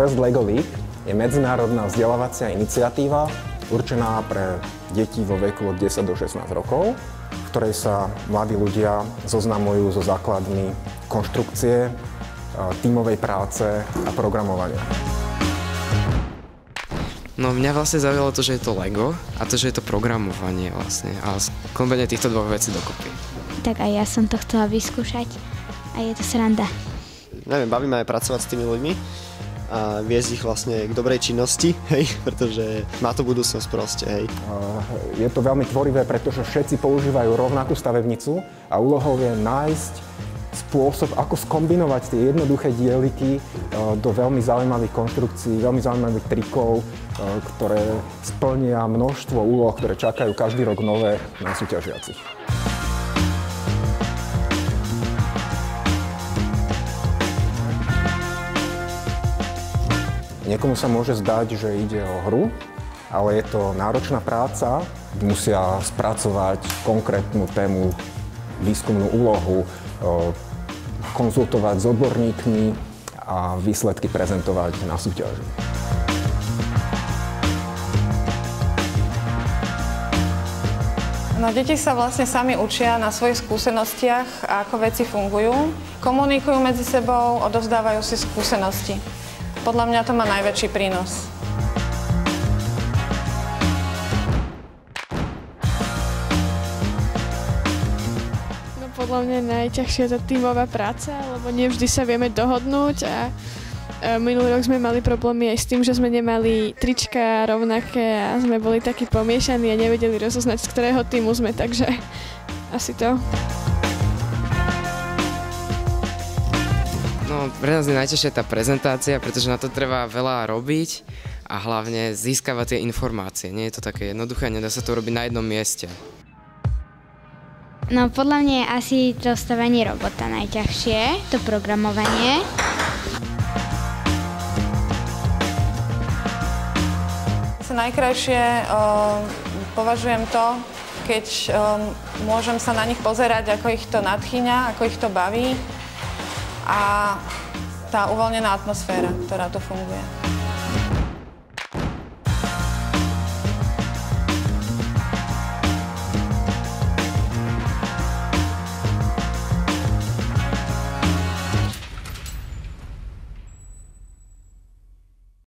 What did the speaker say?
First Lego League je medzinárodná vzdelávacia iniciatíva určená pre deti vo veku od 10 do 16 rokov, v ktorej sa mladí ľudia zoznamujú so základmi konštrukcie, tímovej práce a programovania. No mňa vlastne zaujalo to, že je to Lego a to, že je to programovanie vlastne a kombinuje týchto dvoch vecí dokopy. Tak aj ja som to chcela vyskúšať a je to sranda. Neviem, baví ma aj pracovať s tými ľuďmi a viesť ich vlastne k dobrej činnosti, hej, pretože má to budúcnosť proste, hej. Je to veľmi tvorivé, pretože všetci používajú rovnakú stavebnicu a úlohou je nájsť spôsob, ako skombinovať tie jednoduché dieliky do veľmi zaujímavých konštrukcií, veľmi zaujímavých trikov, ktoré splnia množstvo úloh, ktoré čakajú každý rok nové na súťažiacich. Niekomu sa môže zdať, že ide o hru, ale je to náročná práca. Musia spracovať konkrétnu tému, výskumnú úlohu, konzultovať s odborníkmi a výsledky prezentovať na súťaži. No, deti sa vlastne sami učia na svojich skúsenostiach, ako veci fungujú. Komunikujú medzi sebou, odovzdávajú si skúsenosti. Podľa mňa to má najväčší prínos. No, podľa mňa najťažšia je tá tímová práca, lebo nevždy sa vieme dohodnúť a minulý rok sme mali problémy aj s tým, že sme nemali trička rovnaké a sme boli takí pomiešaní a nevedeli rozoznať, z ktorého tímu sme, takže asi to. No, pre nás je najťažšia tá prezentácia, pretože na to treba veľa robiť a hlavne získavať tie informácie. Nie je to také jednoduché, nedá sa to robiť na jednom mieste. No podľa mňa je asi to stavanie robota najťažšie, to programovanie. Najkrajšie považujem to, keď môžem sa na nich pozerať, ako ich to nadchýňa, ako ich to baví a tá uvoľnená atmosféra, ktorá tu funguje.